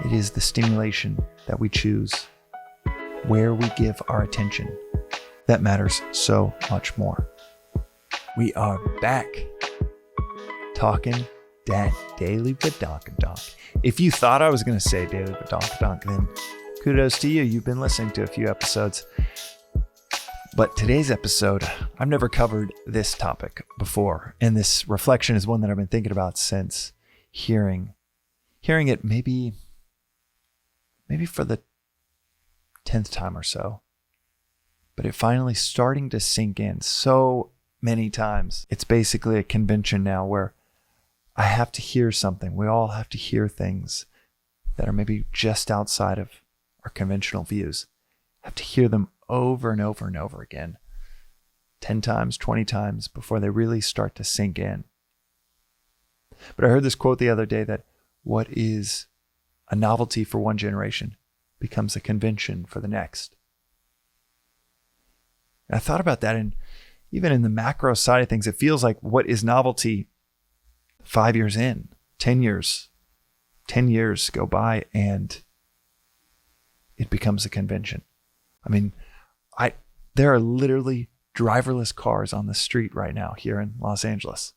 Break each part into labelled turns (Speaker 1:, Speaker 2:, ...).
Speaker 1: It is the stimulation that we choose, where we give our attention, that matters so much more. We are back talking that daily Vedantic. If you thought I was going to say daily Vedantic, then kudos to you. You've been listening to a few episodes. But today's episode, I've never covered this topic before. And this reflection is one that I've been thinking about since hearing it maybe for the 10th time or so. But it finally starting to sink in so many times. It's basically a convention now where I have to hear something. We all have to hear things that are maybe just outside of our conventional views. I have to hear them over and over and over again. 10 times, 20 times before they really start to sink in. But I heard this quote the other day that what is a novelty for one generation becomes a convention for the next. And I thought about that, and even in the macro side of things, it feels like what is novelty 5 years in, 10 years go by and it becomes a convention. I mean, there are literally driverless cars on the street right now here in Los Angeles.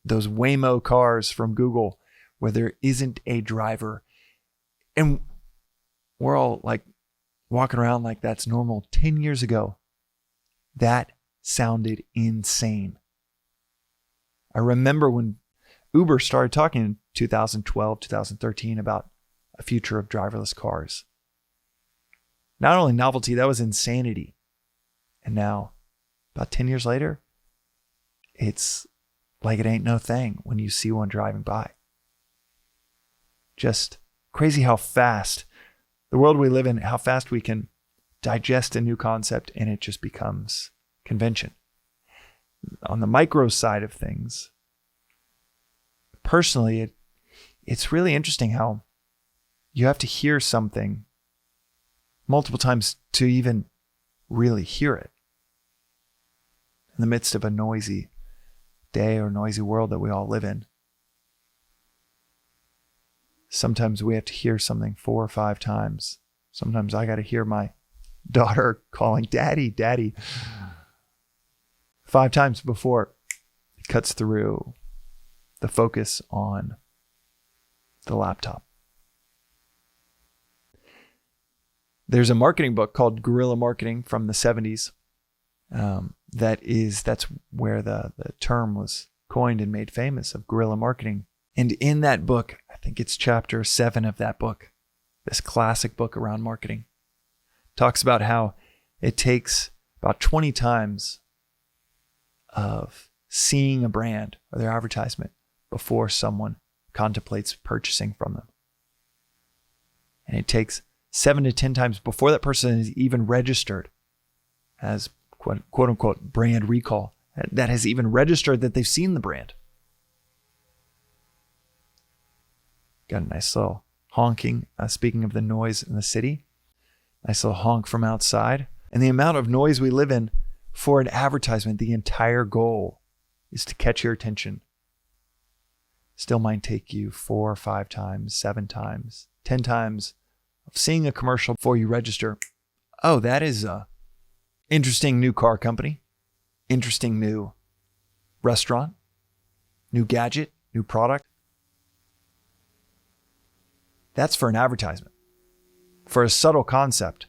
Speaker 1: Those Waymo cars from Google where there isn't a driver. And we're all like walking around like that's normal. 10 years ago, that sounded insane. I remember when Uber started talking in 2012, 2013 about a future of driverless cars. Not only novelty, that was insanity. And now, about 10 years later, it's like it ain't no thing when you see one driving by. Just crazy how fast the world we live in, how fast we can digest a new concept and it just becomes convention. On the micro side of things, personally, it's really interesting how you have to hear something multiple times to even really hear it. In the midst of a noisy day or noisy world that we all live in, sometimes we have to hear something 4 or 5 times. Sometimes I got to hear my daughter calling daddy, daddy 5 times before it cuts through the focus on the laptop. There's a marketing book called Guerrilla Marketing from the 70s. That's where the term was coined and made famous, of guerrilla marketing. And in that book, I think it's chapter 7 of that book, this classic book around marketing, talks about how it takes about 20 times of seeing a brand or their advertisement before someone contemplates purchasing from them. And it takes 7 to 10 times before that person is even registered as quote unquote brand recall, that has even registered that they've seen the brand. Got a nice little honking, speaking of the noise in the city, nice little honk from outside. And the amount of noise we live in for an advertisement, the entire goal is to catch your attention. Still might take you 4 or 5 times, 7 times, 10 times of seeing a commercial before you register. Oh, that is a interesting new car company, interesting new restaurant, new gadget, new product. That's for an advertisement, for a subtle concept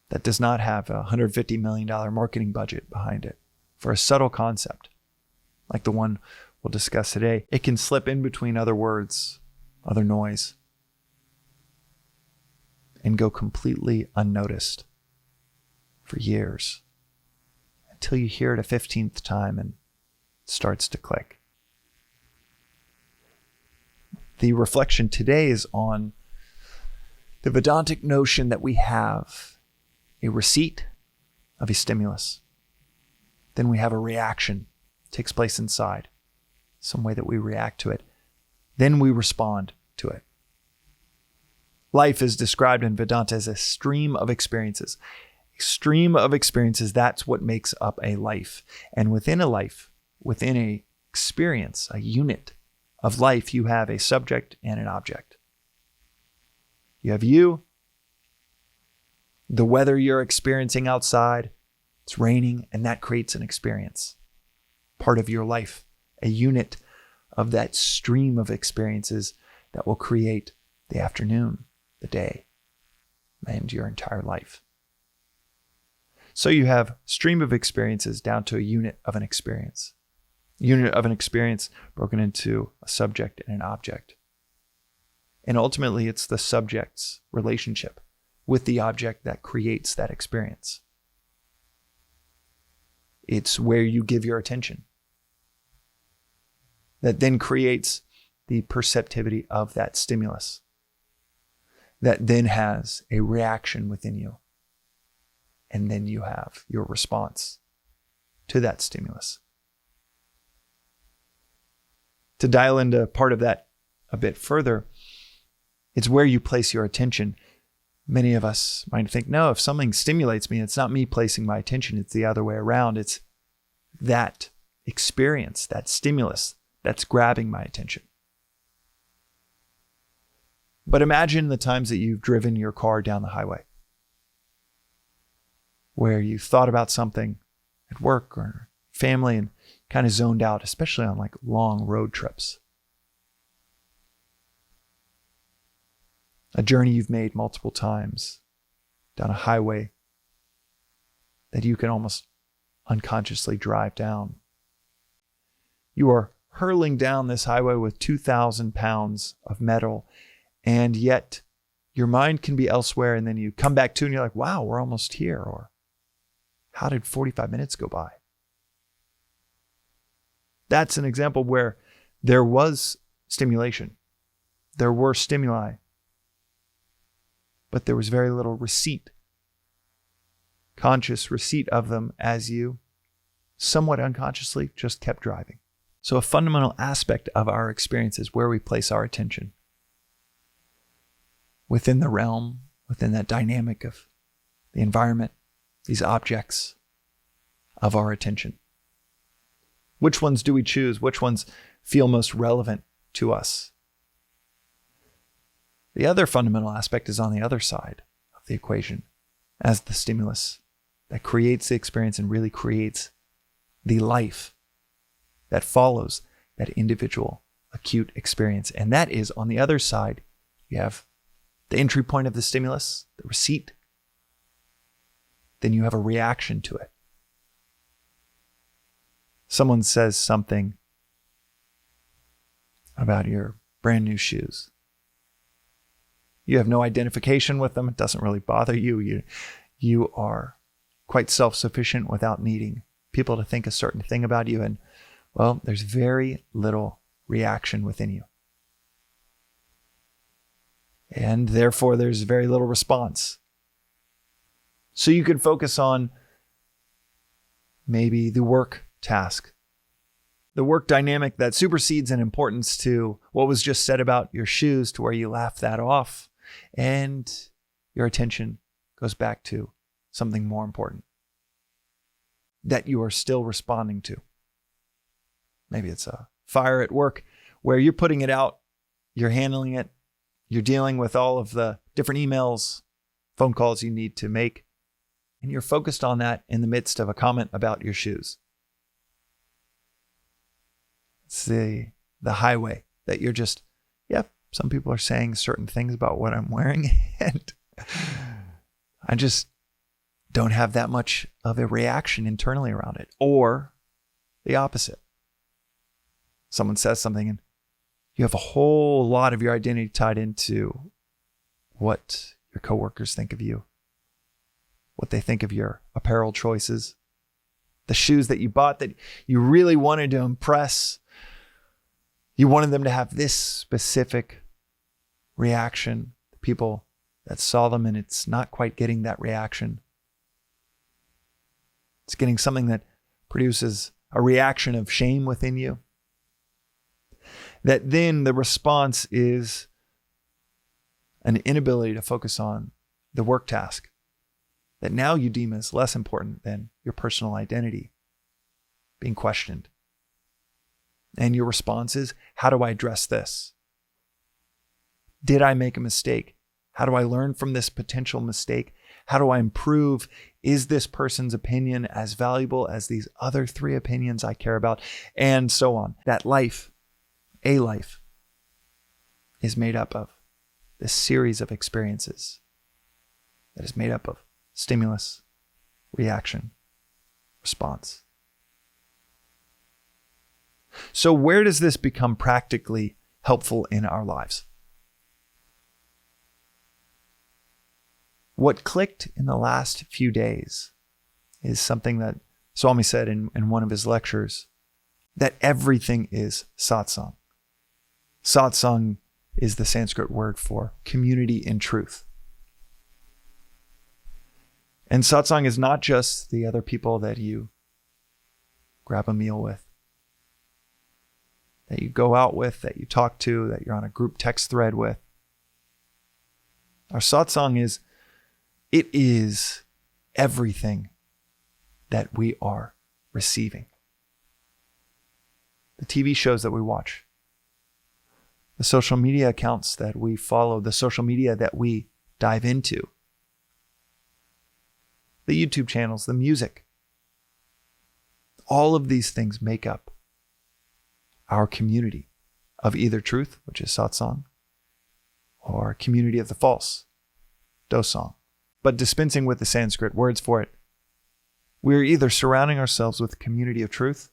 Speaker 1: that does not have a $150 million marketing budget behind it. For a subtle concept, like the one we'll discuss today, it can slip in between other words, other noise, and go completely unnoticed for years until you hear it a 15th time and it starts to click. The reflection today is on the Vedantic notion that we have a receipt of a stimulus. Then we have a reaction that takes place inside, some way that we react to it. Then we respond to it. Life is described in Vedanta as a stream of experiences. A stream of experiences, that's what makes up a life. And within a life, within a experience, a unit of life, you have a subject and an object. You have you, the weather you're experiencing outside, it's raining, and that creates an experience, part of your life, a unit of that stream of experiences that will create the afternoon, the day, and your entire life. So you have stream of experiences down to a unit of an experience. Unit of an experience broken into a subject and an object. And ultimately, it's the subject's relationship with the object that creates that experience. It's where you give your attention that then creates the perceptivity of that stimulus, that then has a reaction within you. And then you have your response to that stimulus. To dial into part of that a bit further, it's where you place your attention. Many of us might think, no, if something stimulates me, it's not me placing my attention, it's the other way around. It's that experience, that stimulus, that's grabbing my attention. But imagine the times that you've driven your car down the highway, where you thought about something at work or family and kind of zoned out, especially on like long road trips. A journey you've made multiple times down a highway that you can almost unconsciously drive down. You are hurling down this highway with 2,000 pounds of metal, and yet your mind can be elsewhere, and then you come back to and you're like, wow, we're almost here. Or how did 45 minutes go by? That's an example where there was stimulation. There were stimuli, but there was very little receipt, conscious receipt of them as you somewhat unconsciously just kept driving. So a fundamental aspect of our experience is where we place our attention within the realm, within that dynamic of the environment, these objects of our attention. Which ones do we choose? Which ones feel most relevant to us? The other fundamental aspect is on the other side of the equation as the stimulus that creates the experience and really creates the life that follows that individual acute experience. And that is on the other side, you have the entry point of the stimulus, the receipt. Then you have a reaction to it. Someone says something about your brand new shoes. You have no identification with them. It doesn't really bother you. You are quite self-sufficient without needing people to think a certain thing about you. And well, there's very little reaction within you. And therefore, there's very little response. So you could focus on maybe the work task, the work dynamic that supersedes in importance to what was just said about your shoes, to where you laugh that off and your attention goes back to something more important that you are still responding to. Maybe it's a fire at work where you're putting it out, you're handling it, you're dealing with all of the different emails, phone calls you need to make, and you're focused on that in the midst of a comment about your shoes. It's the highway that you're just, some people are saying certain things about what I'm wearing, and I just don't have that much of a reaction internally around it. Or the opposite. Someone says something and you have a whole lot of your identity tied into what your coworkers think of you, what they think of your apparel choices, the shoes that you bought that you really wanted to impress. You wanted them to have this specific reaction. The people that saw them, and it's not quite getting that reaction. It's getting something that produces a reaction of shame within you. That then the response is an inability to focus on the work task that now you deem as less important than your personal identity being questioned. And your response is, how do I address this? Did I make a mistake? How do I learn from this potential mistake? How do I improve? Is this person's opinion as valuable as these other 3 opinions I care about? And so on. That life, a life, is made up of this series of experiences that is made up of stimulus, reaction, response. So where does this become practically helpful in our lives? What clicked in the last few days is something that Swami said in one of his lectures, that everything is satsang. Satsang is the Sanskrit word for community in truth. And satsang is not just the other people that you grab a meal with, that you go out with, that you talk to, that you're on a group text thread with. Our satsang is everything that we are receiving. The TV shows that we watch, the social media accounts that we follow, the social media that we dive into, the YouTube channels, the music. All of these things make up our community of either truth, which is satsang, or community of the false, dosang. But dispensing with the Sanskrit words for it, we are either surrounding ourselves with a community of truth,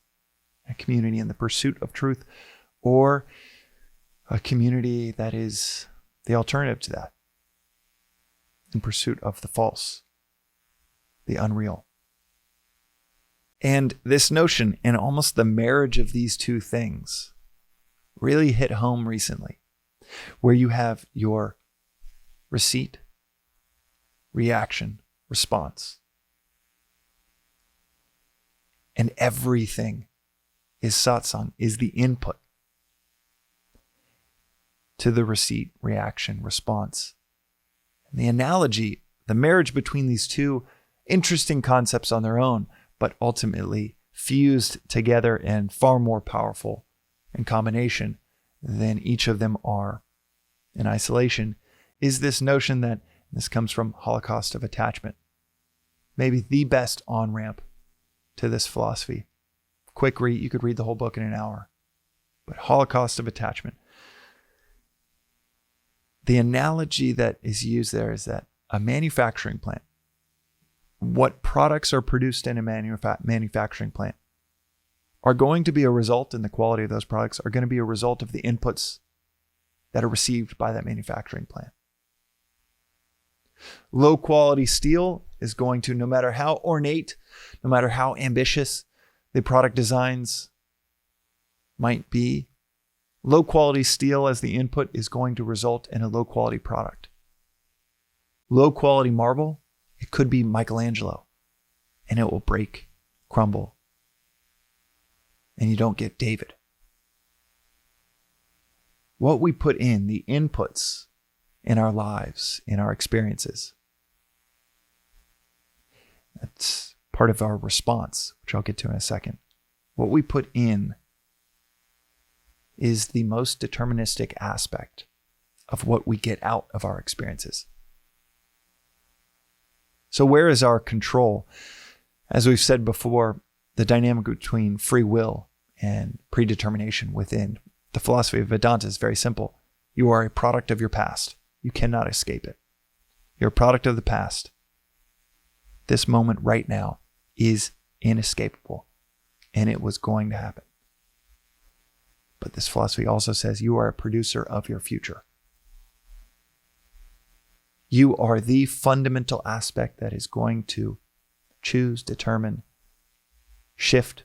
Speaker 1: a community in the pursuit of truth, or a community that is the alternative to that, in pursuit of the false, the unreal. And this notion and almost the marriage of these 2 things really hit home recently, where you have your receipt, reaction, response. And everything is satsang, is the input to the receipt, reaction, response. And the analogy, the marriage between these 2 interesting concepts on their own, but ultimately fused together and far more powerful in combination than each of them are in isolation, is this notion that this comes from Holocaust of Attachment. Maybe the best on-ramp to this philosophy. Quick read, you could read the whole book in an hour. But Holocaust of Attachment. The analogy that is used there is that a manufacturing plant, what products are produced in a manufacturing plant are going to be a result, and the quality of those products are going to be a result of the inputs that are received by that manufacturing plant. Low quality steel is going to, no matter how ornate, no matter how ambitious the product designs might be, low quality steel as the input is going to result in a low quality product. Low quality marble, it could be Michelangelo, and it will break, crumble, and you don't get David. What we put in, the inputs in our lives, in our experiences, that's part of our response, which I'll get to in a second. What we put in is the most deterministic aspect of what we get out of our experiences. So where is our control? As we've said before, the dynamic between free will and predetermination within the philosophy of Vedanta is very simple. You are a product of your past. You cannot escape it. You're a product of the past. This moment right now is inescapable, and it was going to happen. But this philosophy also says you are a producer of your future. You are the fundamental aspect that is going to choose, determine, shift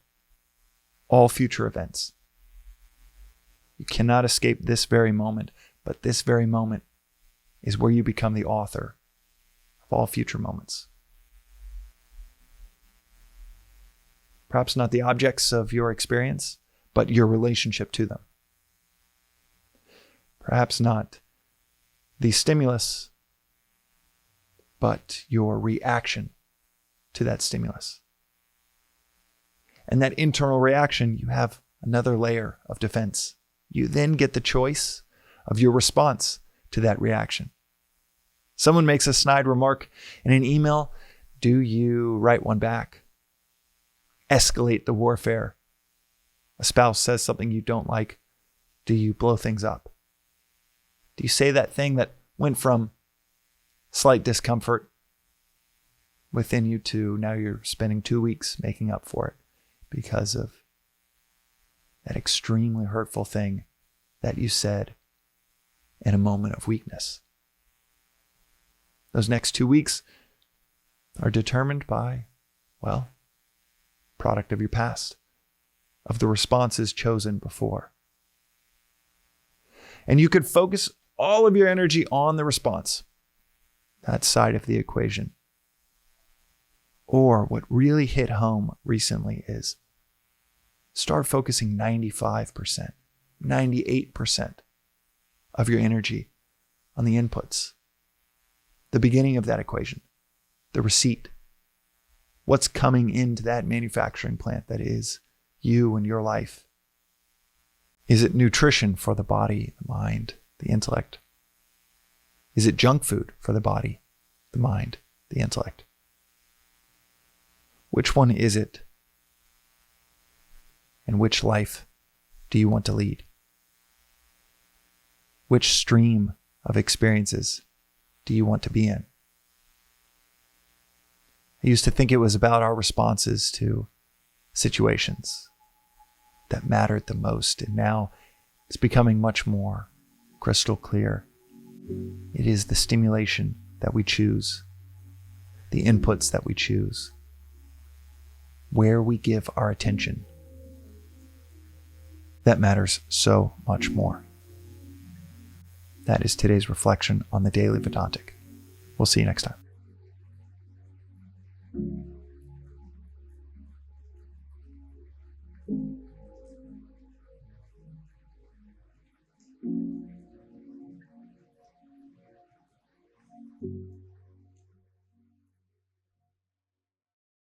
Speaker 1: all future events. You cannot escape this very moment, but this very moment is where you become the author of all future moments. Perhaps not the objects of your experience, but your relationship to them. Perhaps not the stimulus, but your reaction to that stimulus. And that internal reaction, you have another layer of defense. You then get the choice of your response to that reaction. Someone makes a snide remark in an email. Do you write one back? Escalate the warfare. A spouse says something you don't like. Do you blow things up? Do you say that thing that went from slight discomfort within you to now you're spending 2 weeks making up for it because of that extremely hurtful thing that you said in a moment of weakness? Those next 2 weeks are determined by, well, product of your past, of the responses chosen before. And you could focus all of your energy on the response, that side of the equation. Or what really hit home recently is start focusing 95%, 98% of your energy on the inputs, the beginning of that equation, the receipt, what's coming into that manufacturing plant that is you and your life. Is it nutrition for the body, the mind, the intellect? Is it junk food for the body, the mind, the intellect? Which one is it? And which life do you want to lead? Which stream of experiences do you want to be in? I used to think it was about our responses to situations that mattered the most, and now it's becoming much more crystal clear. It is the stimulation that we choose, the inputs that we choose, where we give our attention. That matters so much more. That is today's reflection on the Daily Vedantic. We'll see you next time.